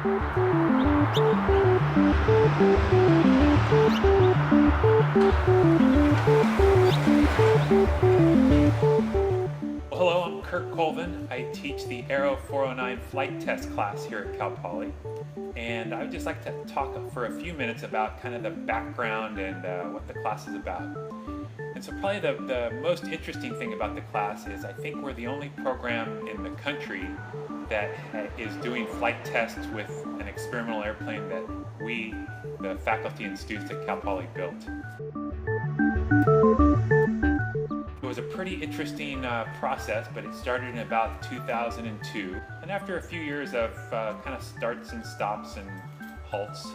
Hello, I'm Kirk Colvin. I teach the AERO 409 flight test class here at Cal Poly. And I would just like to talk for a few minutes about kind of the background and what the class is about. And so probably the most interesting thing about the class is I think we're the only program in the country that is doing flight tests with an experimental airplane that we, the faculty and students at Cal Poly, built. It was a pretty interesting process, but it started in about 2002. And after a few years of kind of starts and stops and halts,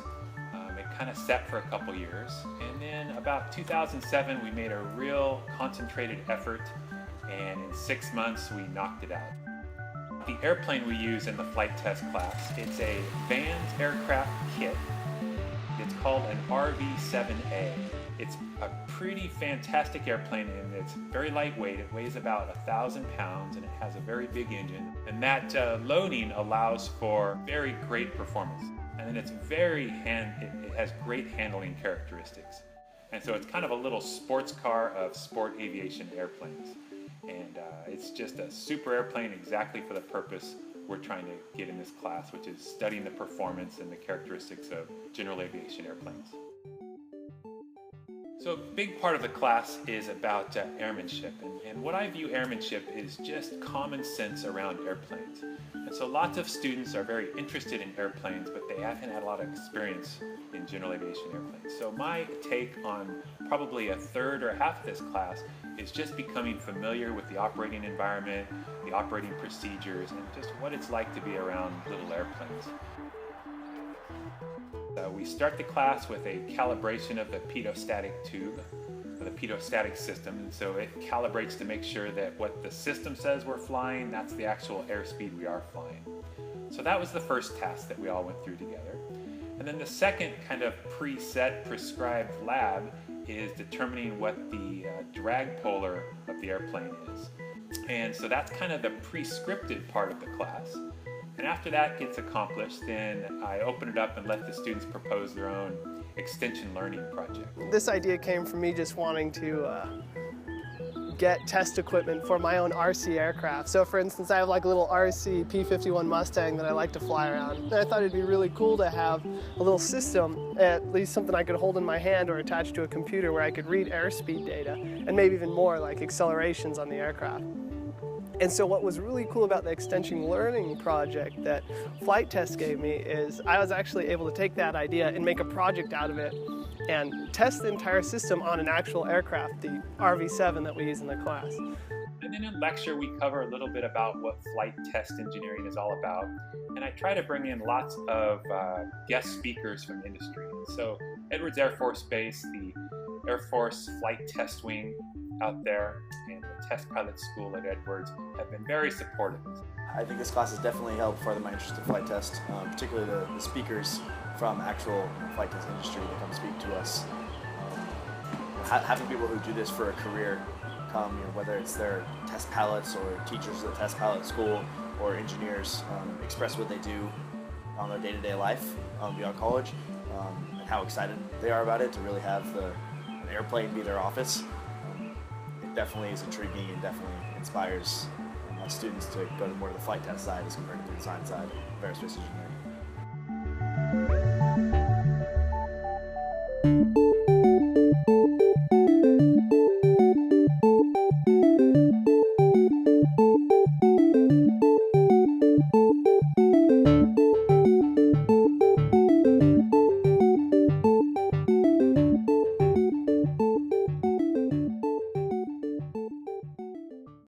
it kind of set for a couple years. And then about 2007, we made a real concentrated effort, and in 6 months, we knocked it out. The airplane we use in the flight test class, it's a Vans aircraft kit. It's called an RV-7A. It's a pretty fantastic airplane, and it's very lightweight. It weighs about 1,000 pounds, and it has a very big engine. And that loading allows for very great performance. And then it has great handling characteristics. And so it's kind of a little sports car of sport aviation airplanes. And it's just a super airplane exactly for the purpose we're trying to get in this class, which is studying the performance and the characteristics of general aviation airplanes. So a big part of the class is about airmanship, and what I view airmanship is just common sense around airplanes. And so lots of students are very interested in airplanes, but they haven't had a lot of experience in general aviation airplanes. So my take on probably a third or half of this class is just becoming familiar with the operating environment, the operating procedures, and just what it's like to be around little airplanes. We start the class with a calibration of the pitot-static tube, the pitot-static system, and so it calibrates to make sure that what the system says we're flying, that's the actual airspeed we are flying. So that was the first task that we all went through together. And then the second kind of preset, prescribed lab is determining what the drag polar of the airplane is. And so that's kind of the prescripted part of the class. And after that gets accomplished, then I open it up and let the students propose their own extension learning project. This idea came from me just wanting to get test equipment for my own RC aircraft. So for instance, I have like a little RC P-51 Mustang that I like to fly around. And I thought it'd be really cool to have a little system, at least something I could hold in my hand or attach to a computer where I could read airspeed data and maybe even more like accelerations on the aircraft. And so what was really cool about the extension learning project that Flight Test gave me is I was actually able to take that idea and make a project out of it and test the entire system on an actual aircraft, the RV-7 that we use in the class. And then in lecture we cover a little bit about what flight test engineering is all about, and I try to bring in lots of guest speakers from industry. So Edwards Air Force Base, the Air Force Flight Test Wing out there, and the Test Pilot School at Edwards have been very supportive. I think this class has definitely helped further my interest in flight test, particularly the speakers from actual flight test industry that come speak to us. Having people who do this for a career come, whether it's their test pilots or teachers at the test pilot school or engineers, express what they do on their day-to-day life beyond college, and how excited they are about it to really have an airplane be their office. It definitely is intriguing and definitely inspires students to go more to the flight test side as compared to the design side of aerospace engineering.